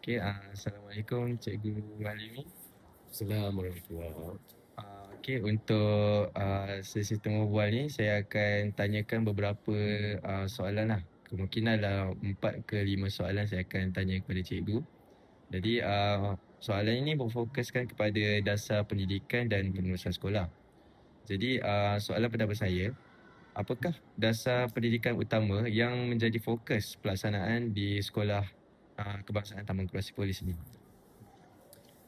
Assalamualaikum Cikgu Malini. Assalamualaikum warahmatullahi. Untuk sesi temu bual ni saya akan tanyakan beberapa soalan lah. Kemungkinan dalam 4 ke 5 soalan saya akan tanya kepada cikgu. Jadi soalan ini berfokuskan kepada dasar pendidikan dan pengurusan sekolah. Jadi soalan pertama saya, apakah dasar pendidikan utama yang menjadi fokus pelaksanaan di sekolah kebangsaan Taman Kerusi Polis ini?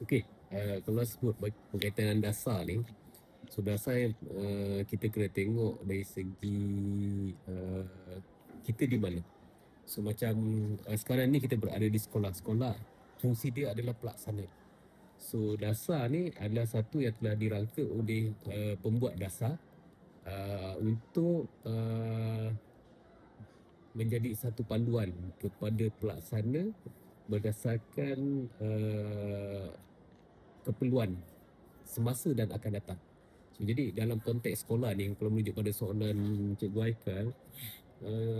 Okey, kalau sebut berkaitan dengan dasar ni, so dasar kita kena tengok dari segi kita di mana. So macam sekarang ni kita berada di sekolah. Sekolah fungsi dia adalah pelaksana. So dasar ni adalah satu yang telah dirangka oleh pembuat dasar untuk menjadi satu panduan kepada pelaksana berdasarkan keperluan semasa dan akan datang. So, jadi dalam konteks sekolah ni, kalau merujuk pada soalan Cikgu Haikal,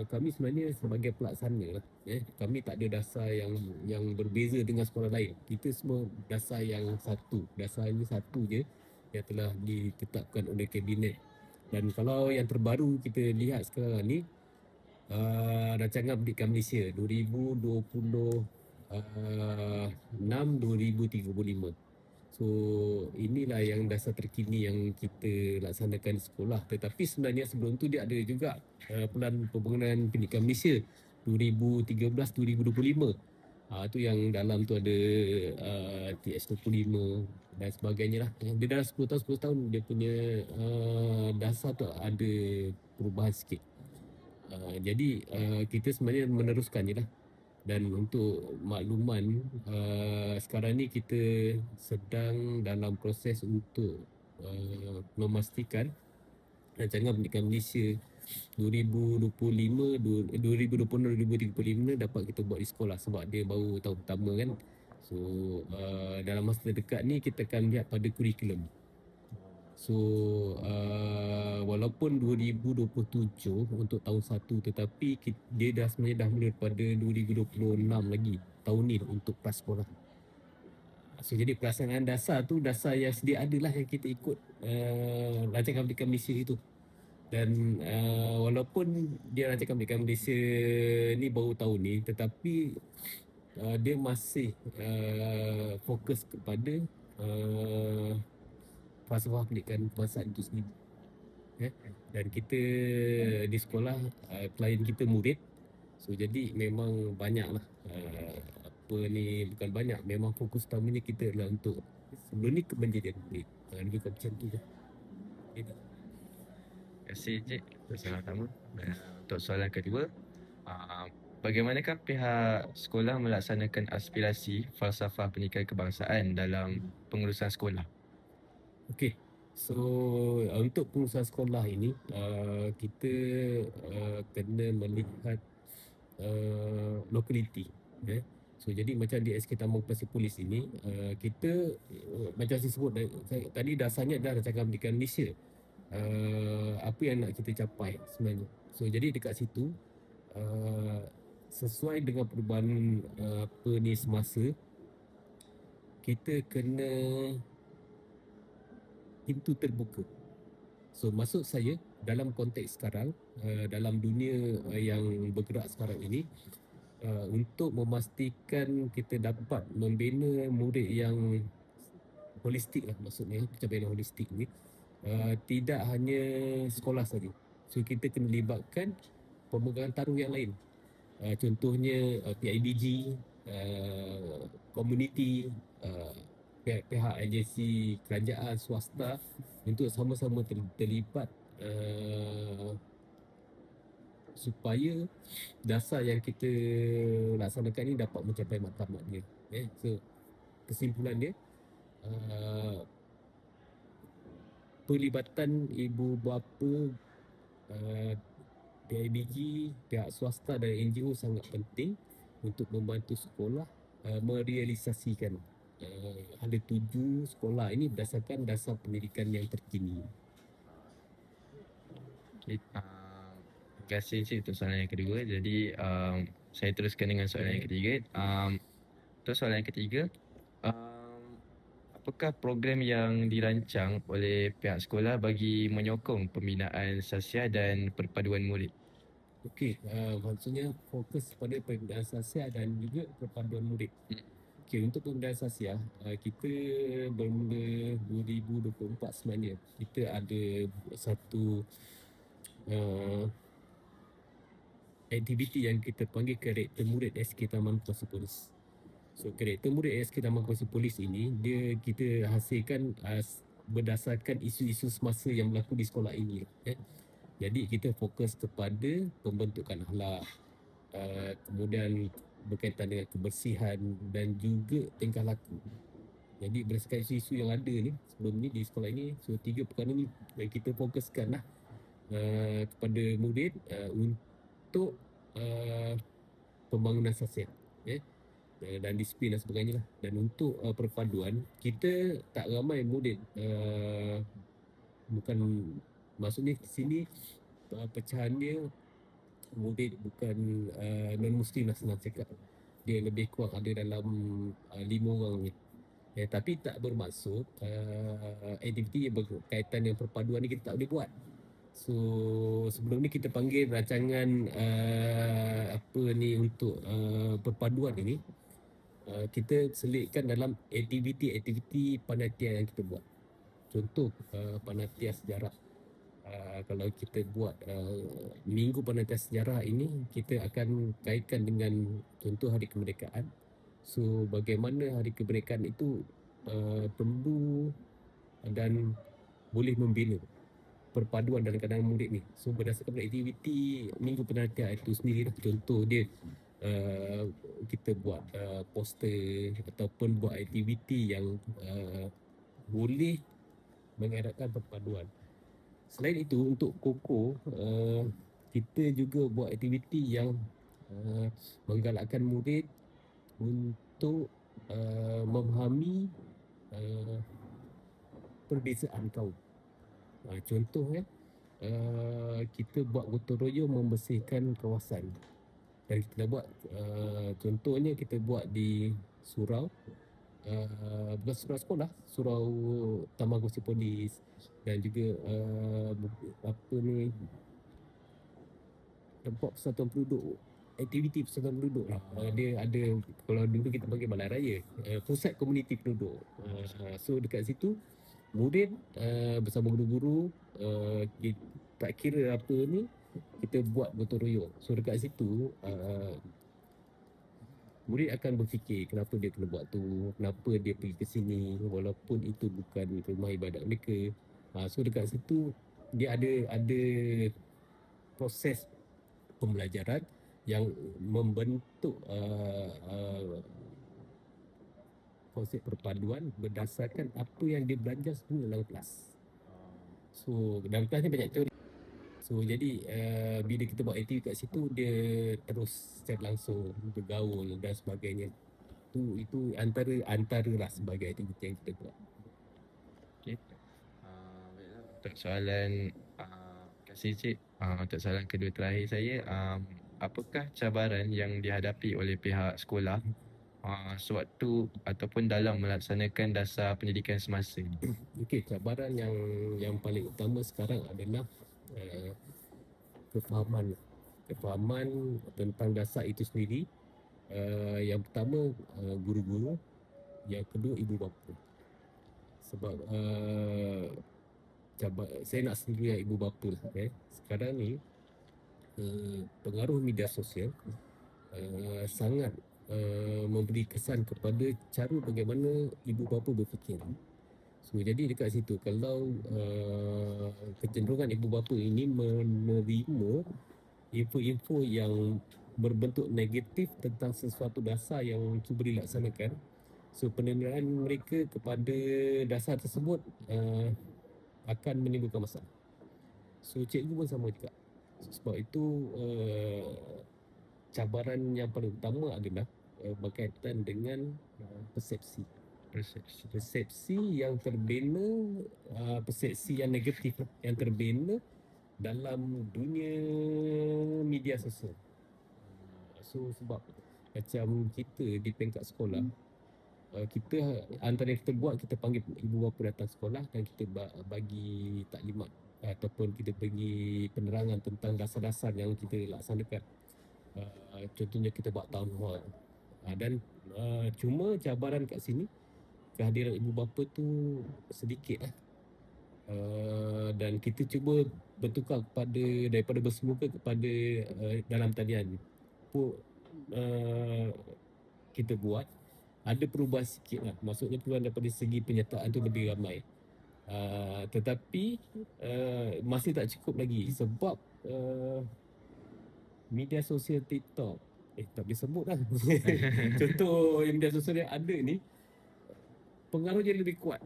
kami sebenarnya sebagai pelaksana, kami tak ada dasar yang berbeza dengan sekolah lain. Kita semua dasar yang satu. Dasar ini satu je yang telah ditetapkan oleh kabinet. Dan kalau yang terbaru kita lihat sekarang ni, Rancangan Pendidikan Malaysia 2026-2035. So inilah yang dasar terkini yang kita laksanakan di sekolah. Tetapi sebenarnya sebelum tu dia ada juga Pelan Pembangunan Pendidikan Malaysia 2013-2025. Tu yang dalam tu ada TS25 dan sebagainya lah. Dia dalam 10 tahun dia punya dasar tu ada perubahan sikit. Jadi kita sebenarnya meneruskan je lah. Dan untuk makluman, sekarang ni kita sedang dalam proses untuk memastikan Rancangan Pendidikan Malaysia 2026-2035 dapat kita buat di sekolah sebab dia baru tahun pertama kan. So dalam masa terdekat ni kita akan lihat pada kurikulum. So walaupun 2027 untuk tahun 1 tetapi dia dah sebenarnya dah mula pada 2026 lagi tahun ni untuk prasekolah. So jadi pelaksanaan dasar tu dasar yang sedia ada lah yang kita ikut Rancangan Pendidikan Malaysia itu. Dan walaupun dia Rancangan Pendidikan Malaysia ni baru tahun ni tetapi dia masih fokus kepada falsafah pendidikan kebangsaan itu sendiri. Dan kita di sekolah klien kita murid. So jadi memang banyaklah bukan banyak, memang fokus utamanya kita adalah untuk sebelum ni kemenjadian murid. Lebih kurang macam tu je. Terima kasih Cik untuk soalan pertama. Dan untuk soalan kedua, bagaimanakah pihak sekolah melaksanakan aspirasi falsafah pendidikan kebangsaan dalam pengurusan sekolah? Okey. So untuk pengurusan sekolah ini kita kena melihat lokaliti. So jadi macam di SK Taman Operasi Polis ini kita macam saya sebut tadi dasarnya adalah Rancangan Pendidikan Malaysia. Apa yang nak kita capai sebenarnya. So jadi dekat situ sesuai dengan perubahan semasa, kita kena pintu terbuka. So maksud saya dalam konteks sekarang, dalam dunia yang bergerak sekarang ini, untuk memastikan kita dapat membina murid yang holistik lah, maksudnya pencapaian holistik ni tidak hanya sekolah saja. So kita kena libatkan pemegang taruh yang lain. Contohnya PIBG, komuniti, pihak agensi kerajaan, swasta untuk sama-sama terlibat supaya dasar yang kita laksanakan ini dapat mencapai matlamat dia. So kesimpulan dia, pelibatan ibu bapa, PIBG, pihak swasta dan NGO sangat penting untuk membantu sekolah merealisasikan hala tuju sekolah ini berdasarkan dasar pendidikan yang terkini. Terima kasih Cik untuk soalan yang kedua. Jadi saya teruskan dengan soalan yang ketiga. Terus soalan yang ketiga, apakah program yang dirancang oleh pihak sekolah bagi menyokong pembinaan sasiah dan perpaduan murid? Okey, maksudnya fokus pada pembinaan sasiah dan juga perpaduan murid. Okey, untuk pembinaan sasiah, kita bermula 2024 sebenarnya. Kita ada satu uh, aktiviti yang kita panggil karakter murid SK Taman Kuasa Polis. So karakter murid SK Taman Kuasa Polis ini kita hasilkan berdasarkan isu-isu semasa yang berlaku di sekolah ini. Jadi kita fokus kepada pembentukan akhlak, kemudian berkaitan dengan kebersihan dan juga tingkah laku. Jadi berdasarkan isu-isu yang ada ni sebelum ni di sekolah ini, so 3 perkara ni kita fokuskan lah kepada murid untuk pembangunan sosial, dan disiplin dan sebagainya lah. Dan untuk perpaduan, kita tak ramai murid, bukan, maksudnya di sini pecahan dia murid bukan non-Muslim lah, senang cakap. Dia lebih kurang ada dalam 5 orang ni. Tapi tak bermaksud aktiviti yang berkaitan dengan perpaduan ni kita tak boleh buat. So sebelum ni kita panggil rancangan untuk perpaduan ini, kita selitkan dalam aktiviti-aktiviti panitian yang kita buat. Contoh panitian sejarah. Kalau kita buat minggu panitian sejarah ini, kita akan kaitkan dengan contoh Hari Kemerdekaan. So bagaimana Hari Kemerdekaan itu perlu dan boleh membina perpaduan dalam kalangan murid ni. So berdasarkan aktiviti minggu penantian itu sendiri, contoh dia kita buat poster ataupun buat aktiviti yang boleh mengeratkan perpaduan. Selain itu, untuk KOKO, kita juga buat aktiviti yang menggalakkan murid untuk memahami perbezaan kaum. Contoh kita buat gotong royong membersihkan kawasan. Dan kita buat contohnya kita buat di surau, bukan surau sekolah, surau Taman Kuasa Polis, dan juga tempat persatuan penduduk, aktiviti persatuan penduduk lah. Dia ada, kalau dulu kita panggil balai raya, pusat komuniti penduduk. So dekat situ murid bersama guru-guru, tak kira apa ni, kita buat gotong royong. So dekat situ murid akan berfikir kenapa dia kena buat tu, kenapa dia pergi ke sini walaupun itu bukan rumah ibadat mereka. So dekat situ dia ada proses pembelajaran yang membentuk konsep perpaduan berdasarkan apa yang dia belajar semua dalam kelas. So dalam kelas ni banyak teori. So jadi bila kita buat aktiviti kat situ, dia terus secara langsung bergaul dan sebagainya. Itu antara lah sebagai aktiviti yang kita buat. Okey. Baiklah, untuk soalan kasih Cik, untuk soalan kedua terakhir saya, apakah cabaran yang dihadapi oleh pihak sekolah sewaktu ataupun dalam melaksanakan dasar pendidikan semasa ini? Okey, cabaran yang paling utama sekarang adalah kefahaman tentang dasar itu sendiri. Yang pertama guru-guru, yang kedua ibu bapa. Sebab saya nak sendiri ibu bapa lah. Sekarang ni pengaruh media sosial sangat memberi kesan kepada cara bagaimana ibu bapa berfikir. So jadi dekat situ, kalau kecenderungan ibu bapa ini menerima info-info yang berbentuk negatif tentang sesuatu dasar yang cuba dilaksanakan, so penilaian mereka kepada dasar tersebut akan menimbulkan masalah. So cikgu pun sama juga. Sebab itu cabaran yang paling utama adalah berkaitan dengan persepsi yang terbina, persepsi yang negatif yang terbina dalam dunia media sosial. So sebab Macam kita di peringkat sekolah, kita antara yang kita buat, kita panggil ibu bapa datang sekolah dan kita bagi taklimat ataupun kita bagi penerangan tentang dasar-dasar yang kita laksanakan. Contohnya kita buat town hall. Dan cuma cabaran kat sini, kehadiran ibu bapa tu sedikit lah. Dan kita cuba bertukar daripada bersemuka kepada dalam talian. Kita buat ada perubahan sikit lah. Maksudnya perubahan daripada segi penyertaan tu lebih ramai. Tetapi masih tak cukup lagi sebab media sosial TikTok, tak boleh sebut lah. Contoh yang media sosial yang ada ni, pengaruhnya lebih kuat.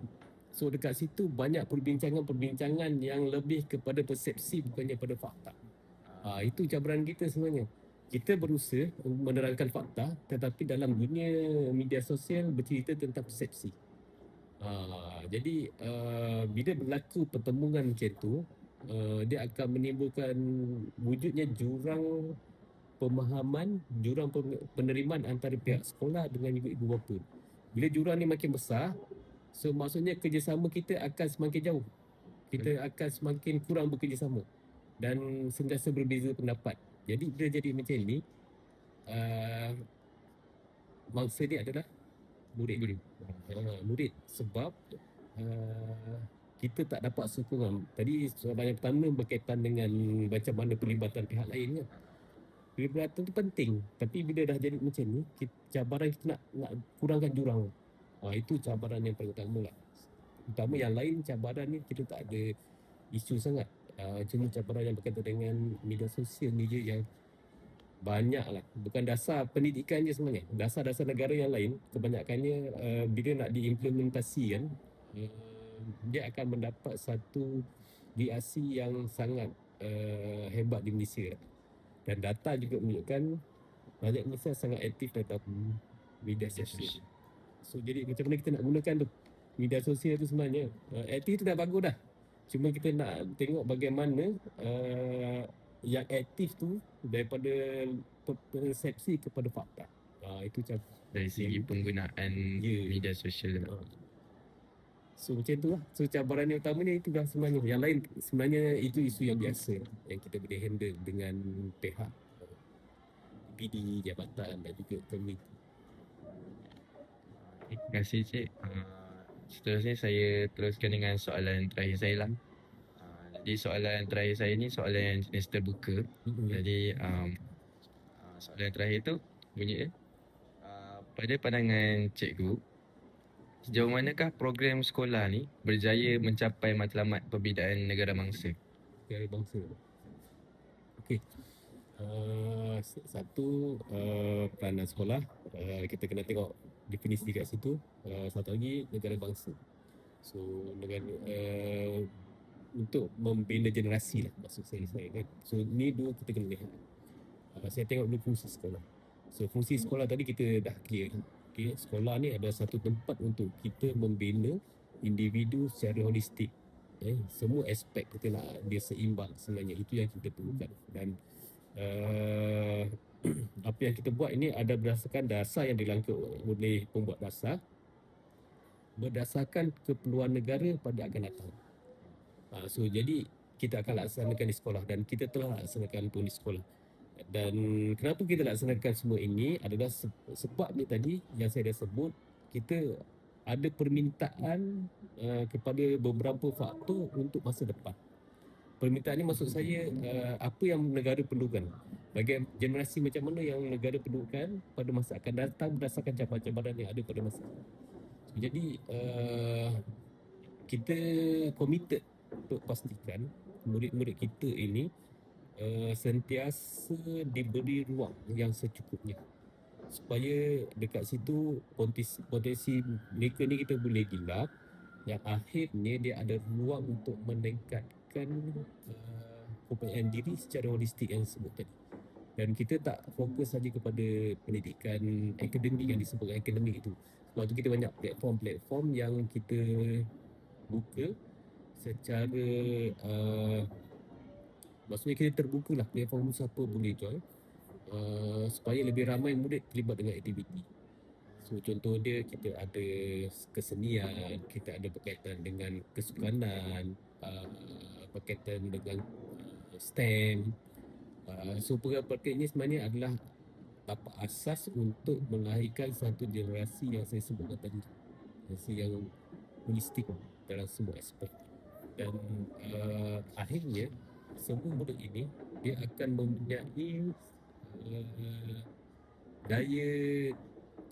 So dekat situ banyak perbincangan yang lebih kepada persepsi bukannya pada fakta. Itu cabaran kita sebenarnya. Kita berusaha menerangkan fakta, tetapi dalam dunia media sosial bercerita tentang persepsi. Jadi bila berlaku pertemuan macam tu, dia akan menimbulkan wujudnya jurang pemahaman, jurang penerimaan antara pihak sekolah dengan ibu bapa. Bila jurang ni makin besar, so maksudnya kerjasama kita akan semakin jauh. Kita akan semakin kurang bekerjasama dan sentiasa berbeza pendapat. Jadi bila jadi macam ni, mangsa dia adalah murid. Murid sebab kita tak dapat sokongan. Tadi soalan yang pertama berkaitan dengan macam mana pelibatan pihak lain kan. Pelibatan tu penting, tapi bila dah jadi macam ni, cabaran kita nak kurangkan jurang. Itu cabaran yang paling utama lah. Utama yang lain, cabaran ni kita tak ada isu sangat. Cuma cabaran yang berkaitan dengan media sosial ni je yang banyak lah. Bukan dasar pendidikan je sebenarnya. Dasar-dasar negara yang lain, kebanyakannya bila nak diimplementasikan, dia akan mendapat satu reaksi yang sangat hebat di Malaysia. Dan data juga menunjukkan rakyat Malaysia sangat aktif dalam media sosial. So jadi macam mana kita nak gunakan tu media sosial tu sebenarnya, aktif tu dah bagus dah. Cuma kita nak tengok bagaimana yang aktif tu daripada persepsi kepada fakta. Itu dari segi penggunaan media sosial. So macam tu lah. So cabaran yang utama ni itu dah sebenarnya. Yang lain sebenarnya itu isu yang biasa yang kita boleh handle dengan pihak PD, jabatan dan juga komuniti. Terima kasih Cik. Seterusnya saya teruskan dengan soalan terakhir saya lah. Jadi soalan terakhir saya ni soalan yang jenis terbuka. Jadi soalan terakhir tu bunyi pada pandangan cikgu, sejauh manakah program sekolah ni berjaya mencapai matlamat pembinaan negara bangsa? Negara bangsa. Okey. Satu, peranan sekolah, kita kena tengok definisi kat situ. Satu lagi, negara bangsa. So negara untuk membina generasi lah maksud saya kan. So ni dua kita kena lihat. Saya tengok dulu fungsi sekolah. So fungsi sekolah tadi kita dah clear. Okay, sekolah ni adalah satu tempat untuk kita membina individu secara holistik. Semua aspek kita nak dia seimbang sebenarnya. Itu yang kita perlukan. Dan apa yang kita buat ini ada berdasarkan dasar yang dilangkuk oleh pembuat dasar, berdasarkan keperluan negara pada akan datang. So jadi kita akan laksanakan di sekolah dan kita telah laksanakan pun di sekolah. Dan kenapa kita laksanakan semua ini adalah sebab ni tadi yang saya dah sebut, kita ada permintaan kepada beberapa faktor untuk masa depan. Permintaan ni maksud saya apa yang negara perlukan, bagi generasi macam mana yang negara perlukan pada masa akan datang berdasarkan cabaran-cabaran yang ada pada masa. Jadi kita committed untuk pastikan murid-murid kita ini sentiasa diberi ruang yang secukupnya supaya dekat situ potensi mereka ni kita boleh gilap, yang akhirnya dia ada ruang untuk meningkatkan kepercayaan diri secara holistik yang disebut tadi. Dan kita tak fokus saja kepada pendidikan akademik yang disebut akademik itu. Sebab tu kita banyak platform-platform yang kita buka secara maksudnya kita terbuka lah, platform siapa boleh join. supaya lebih ramai murid terlibat dengan aktiviti. So contoh dia, kita ada kesenian, kita ada berkaitan dengan kesukanan, berkaitan dengan STEM. So program-program ini sebenarnya adalah tapak asas untuk melahirkan satu generasi yang saya sebutkan tadi, generasi yang holistik dalam semua aspek. Dan akhirnya semua murid ini dia akan mempunyai daya,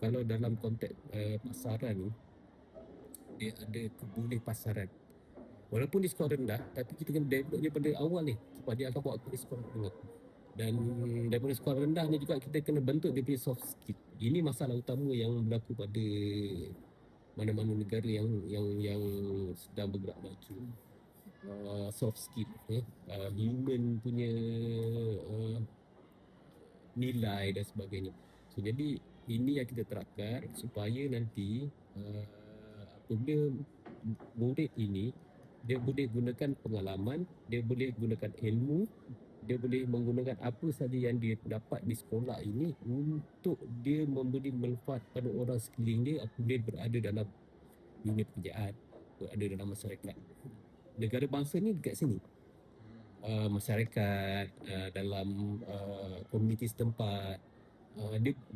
kalau dalam konteks pasaran ni, dia ada keboleh pasaran. Walaupun di sekolah rendah, tapi kita kena develop dia pada awal ni sebab dia akan bawa ke sekolah rendah. Dan daripada sekolah rendah ni juga kita kena bentuk dia punya soft skill. Ini masalah utama yang berlaku pada mana-mana negara yang sedang bergerak maju. Soft skill, human punya nilai dan sebagainya. So jadi ini yang kita terapkan supaya nanti apabila murid ini dia boleh gunakan pengalaman, dia boleh gunakan ilmu, dia boleh menggunakan apa saja yang dia dapat di sekolah ini untuk dia memberi manfaat pada orang sekeliling dia apabila berada dalam dunia pekerjaan, berada dalam masyarakat. Negara bangsa ni dekat sini. Masyarakat, dalam komuniti setempat,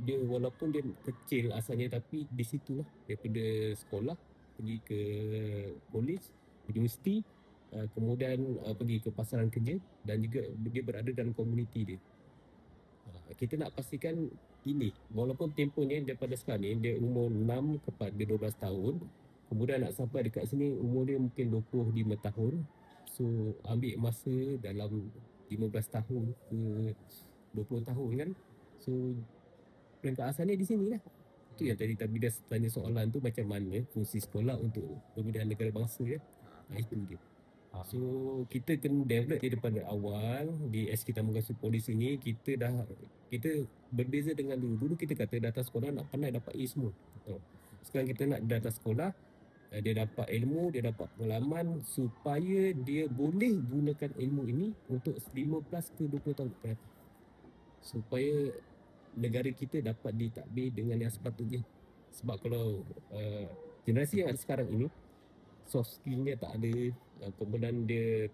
dia walaupun dia kecil asalnya, tapi di situlah daripada sekolah pergi ke college, universiti, kemudian pergi ke pasaran kerja dan juga dia berada dalam komuniti dia. Kita nak pastikan ini, walaupun tempohnya daripada sekarang ni dia umur 6 kepada 12 tahun, kemudian nak sampai dekat sini umur dia mungkin 25 tahun. So ambil masa dalam 15 tahun ke 20 tahun kan. So peringkat asalnya di sini lah. Itu yang tadi Tabida tanya soalan tu, macam mana fungsi sekolah untuk pembinaan negara bangsa ya. Itu dia. So kita kena develop dia daripada awal. Di SK Taman Kasut Polis ini kita berbeza dengan dulu. Dulu kita kata datang sekolah nak pandai dapat A semua. Sekarang kita nak datang sekolah, dia dapat ilmu, dia dapat pengalaman supaya dia boleh gunakan ilmu ini untuk 15 ke 20 tahun ke depan. Supaya negara kita dapat ditadbir dengan yang sepatutnya. Sebab kalau generasi yang ada sekarang ini, soft skill-nya tak ada, kemudian dia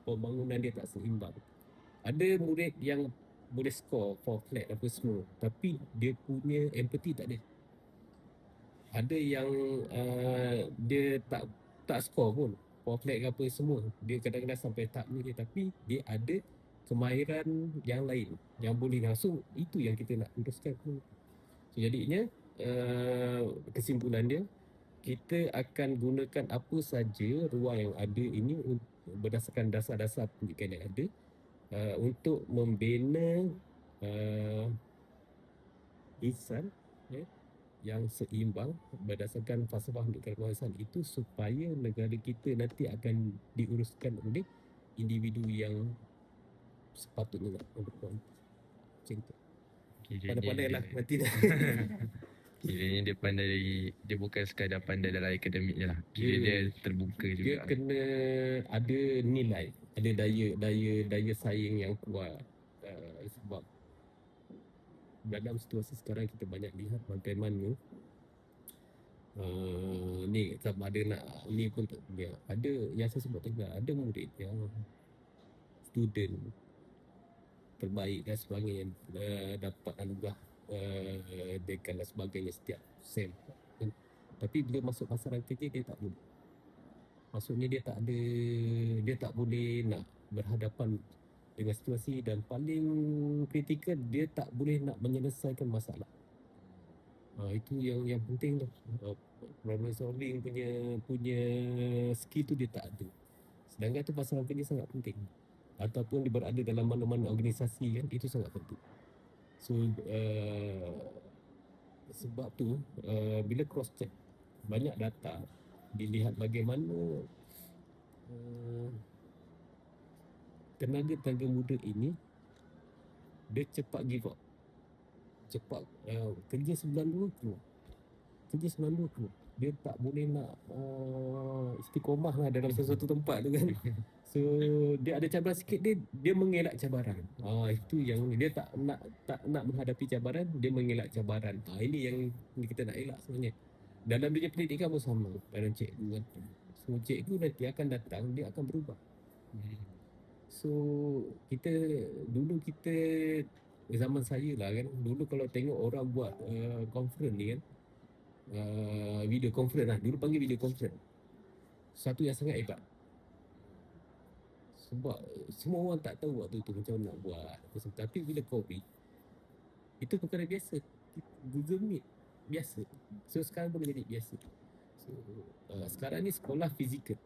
pembangunan dia tak seimbang. Ada murid yang boleh score 4 flat apa semua, tapi dia punya empathy tak ada. Ada yang dia tak score pun 4 flat ke apa semua, dia kadang-kadang sampai tak ni dia, tapi dia ada kemahiran yang lain yang boleh langsung. Itu yang kita nak uruskan. So, jadinya kesimpulan dia, kita akan gunakan apa saja ruang yang ada ini berdasarkan dasar-dasar pendidikan yang ada untuk membina insan yang seimbang berdasarkan falsafah pendidikan kebangsaan itu, supaya negara kita nanti akan diuruskan oleh individu yang sepatutnya berkuasa. Macam tu. Pandai-pandai lah nanti dah. Kiranya dia pandai, dia bukan sekadar pandai dalam akademik je lah. Kira dia terbuka juga. Dia kena ada nilai, ada daya saing yang kuat. Sebab dalam situasi sekarang kita banyak lihat bagaimana ni sama ada nak ni pun tak dia. Ada yang saya sebut tadi, ada murid yang student terbaik dan sebagainya, dapat anugerah dekan dan sebagainya setiap sem. Tapi bila masuk pasaran kerja dia tak boleh. Maksudnya dia tak boleh nak berhadapan dengan situasi, dan paling kritikal dia tak boleh nak menyelesaikan masalah. Itu yang penting tu. Problem solving punya skill tu dia tak ada. Sedangkan tu pasaran kerja sangat penting. Ataupun dia berada dalam mana-mana organisasi kan, itu sangat penting. So sebab tu bila cross check banyak data, dilihat bagaimana tenaga muda ini dia cepat give up, cepat kerja sebulan dulu keluar, kerja 9-2. Dia tak boleh nak istiqomah lah dalam sesuatu tempat tu kan. So dia ada cabaran sikit, dia mengelak cabaran. Itu yang dia tak nak menghadapi cabaran, dia mengelak cabaran. Ini yang kita nak elak sebenarnya. Dalam dunia pendidikan pun sama, dalam cikgu kan. So cikgu nanti akan datang, dia akan berubah. So dulu kita zaman saya lah kan, dulu kalau tengok orang buat conference ni kan, video conference lah, dulu panggil video conference, satu yang sangat hebat. Sebab semua orang tak tahu waktu tu macam mana nak buat. Tapi bila COVID, itu perkara biasa. Google Meet biasa. So sekarang boleh jadi biasa. So sekarang ni sekolah fizikal.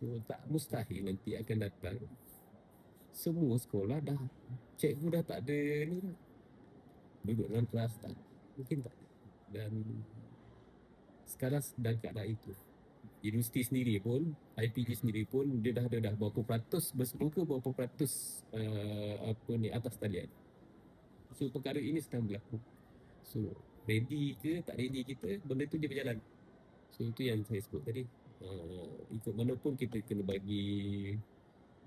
So tak mustahil nanti akan datang semua sekolah dah, cikgu dah tak ada ni dah, duduk dalam kelas tak, mungkin tak. Dan sekarang sedang keadaan itu. Universiti sendiri pun, IPG sendiri pun, dia dah ada berapa peratus bersemuka, berapa peratus atas talian. So perkara ini sedang berlaku. So ready ke tak ready kita, benda tu dia berjalan. So itu yang saya sebut tadi. Ikut mana pun kita kena bagi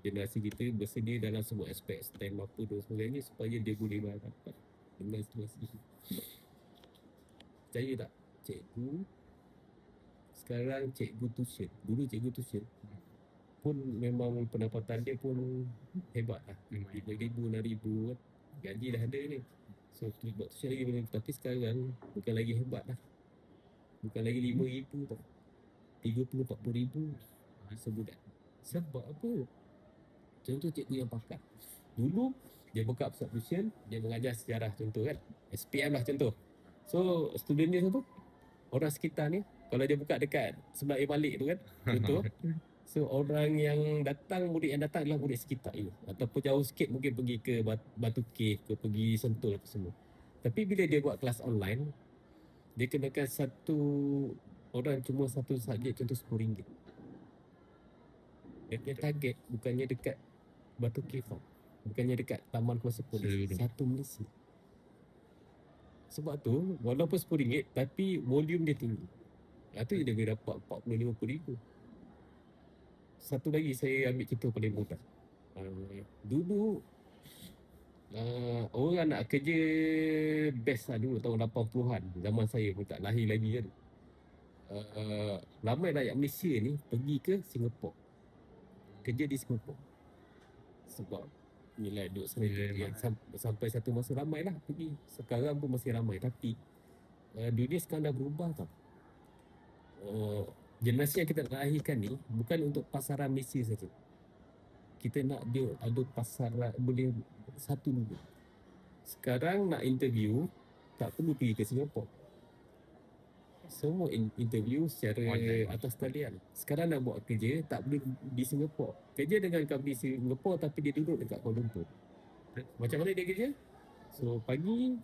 generasi kita bersedia dalam semua aspek STEM apa dan sebagainya supaya dia boleh dapat dengan situasi. Percaya tak? Cikgu sekarang cikgu tuition, dulu cikgu tuition pun memang pendapatan dia pun hebat lah, 5,000, 6,000 kan, gaji dah ada ni. So buat tuition lagi boleh, tapi sekarang bukan lagi hebat lah, bukan lagi 5,000 tau, 30-40,000 sebulan. Sebab apa? Contoh cikgu yang pakar, dulu dia buka pusat tuition, dia mengajar sejarah contoh kan, SPM lah contoh. So student dia tu, orang sekitar ni, kalau dia buka dekat sebelah Air Malik tu kan, contoh. So orang yang datang, murid yang datang adalah murid sekitar ini, ataupun jauh sikit mungkin pergi ke Batu Cave ke pergi Sentul apa semua. Tapi bila dia buat kelas online, dia kenakan satu orang cuma satu subjek, contoh RM10. Dia target bukannya dekat Batu Cave tau, bukannya dekat Taman Kuasa Polis, satu Malaysia. Sebab tu walaupun RM10 tapi volume dia tinggi. Itu dia boleh dapat 40-50 ribu. Satu lagi saya ambil contoh paling mudah. Dulu orang nak kerja best lah dulu tahun 80-an, zaman saya pun tak lahir lagi kan. Ramai rakyat Malaysia ni pergi ke Singapura, kerja di Singapura. Sebab nilai duduk sana sampai satu masa ramai lah pergi. Sekarang pun masih ramai, tapi dunia sekarang dah berubah tau. Generasi yang kita lahirkan ni bukan untuk pasaran Malaysia saja. Kita nak dia ada pasaran, boleh satu dulu. Sekarang nak interview tak perlu pergi ke Singapura. Semua interview secara atas talian. Sekarang nak buat kerja tak boleh di Singapura. Kerja dengan company Singapura tapi dia duduk dekat Kuala Lumpur. Macam mana dia kerja? So pagi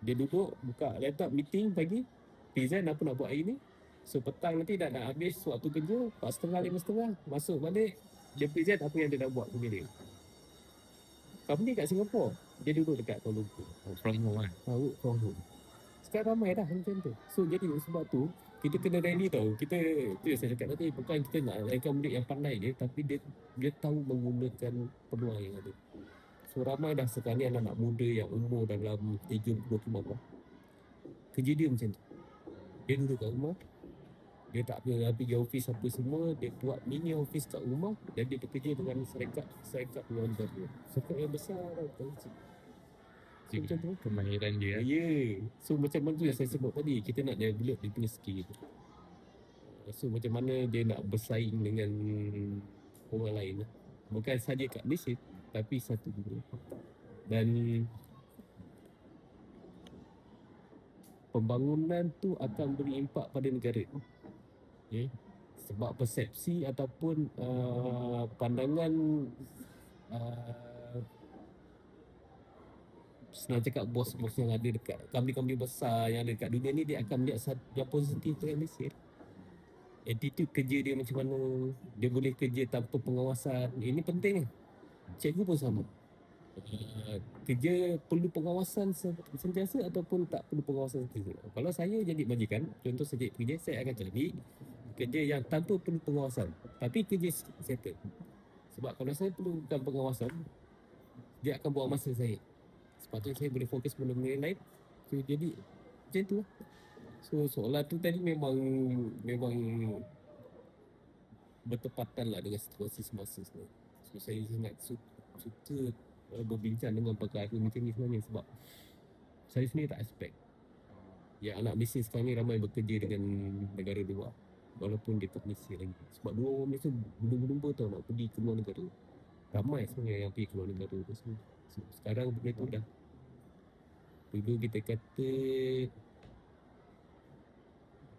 dia duduk buka laptop meeting pagi, present apa nak buat hari ni. So petang nanti dah nak habis waktu kerja 4:30, 5:30, masuk balik, dia present apa yang dia dah buat kerja dia. Company kat Singapura, dia duduk dekat Kuala Lumpur. From home kan? Work from home. Sekarang ramai dah macam tu. So jadi sebab tu kita kena ready tau. Kita tu yang saya cakap tadi, bukan kita nak lahirkan murid yang pandai dia, tapi dia tahu menggunakan peluang yang ada. So ramai dah sekarang ni anak-anak muda yang umur dalam 30-25 kerja dia macam tu. Dia duduk kat rumah, dia tak pergi office apa semua, dia buat mini office kat rumah dan dia bekerja dengan syarikat pengajar dia. Syarikat yang besar tau, so, macam tu kemahiran dia. So macam mana tu yang saya sebut tadi, kita nak develop dia punya skill. So macam mana dia nak bersaing dengan orang lain, bukan saja kat Malaysia tapi satu dunia. Dan pembangunan tu akan beri impak pada negara. Sebab persepsi ataupun pandangan senang cakap bos-bos yang ada dekat company-company besar yang ada dekat dunia ni, dia akan melihat yang positif dengan Malaysia. Attitude kerja dia macam mana, dia boleh kerja tanpa pengawasan. Ini penting. Cikgu pun sama. Kerja perlu pengawasan sentiasa ataupun tak perlu pengawasan sentiasa. Kalau saya jadi majikan, contoh saja kerja, saya akan cari kerja yang tanpa perlu pengawasan, tapi kerja settle. Sebab kalau saya perlukan pengawasan, dia akan buang masa saya. Sepatutnya saya boleh fokus benda-benda yang lain. So, jadi macam tu lah. So soalan tu tadi memang bertepatan lah dengan situasi semasa sebenarnya. So saya sangat suka berbincang dengan pakar ahli macam ni sebenarnya, sebab saya sendiri tak expect yang anak Malaysia sekarang ni ramai bekerja dengan negara luar walaupun dia tak Malaysia lagi. Sebab dua orang Malaysia berlumba-lumba tau nak pergi ke luar negara. Ramai sebenarnya yang pergi ke luar negara tu semua. So, sekarang benda tu dah, dulu kita kata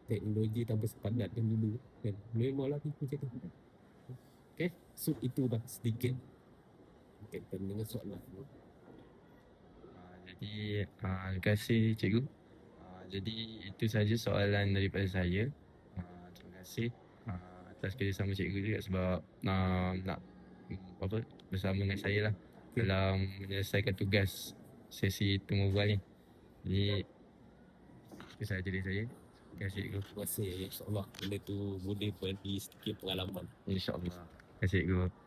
teknologi tanpa sepadan kan dulu kan, memanglah macam tu. Okay, so itu dah sedikit berkaitan dengan soalan. Jadi terima kasih cikgu. Jadi itu saja soalan daripada saya. Terima kasih atas kerjasama cikgu juga sebab nak bersama dengan saya lah dalam menyelesaikan tugas sesi temu bual ni. Jadi itu saja dari saya. Terima kasih cikgu. Terima kasih, insyaAllah benda tu boleh bagi sedikit pengalaman. InsyaAllah. Terima kasih cikgu.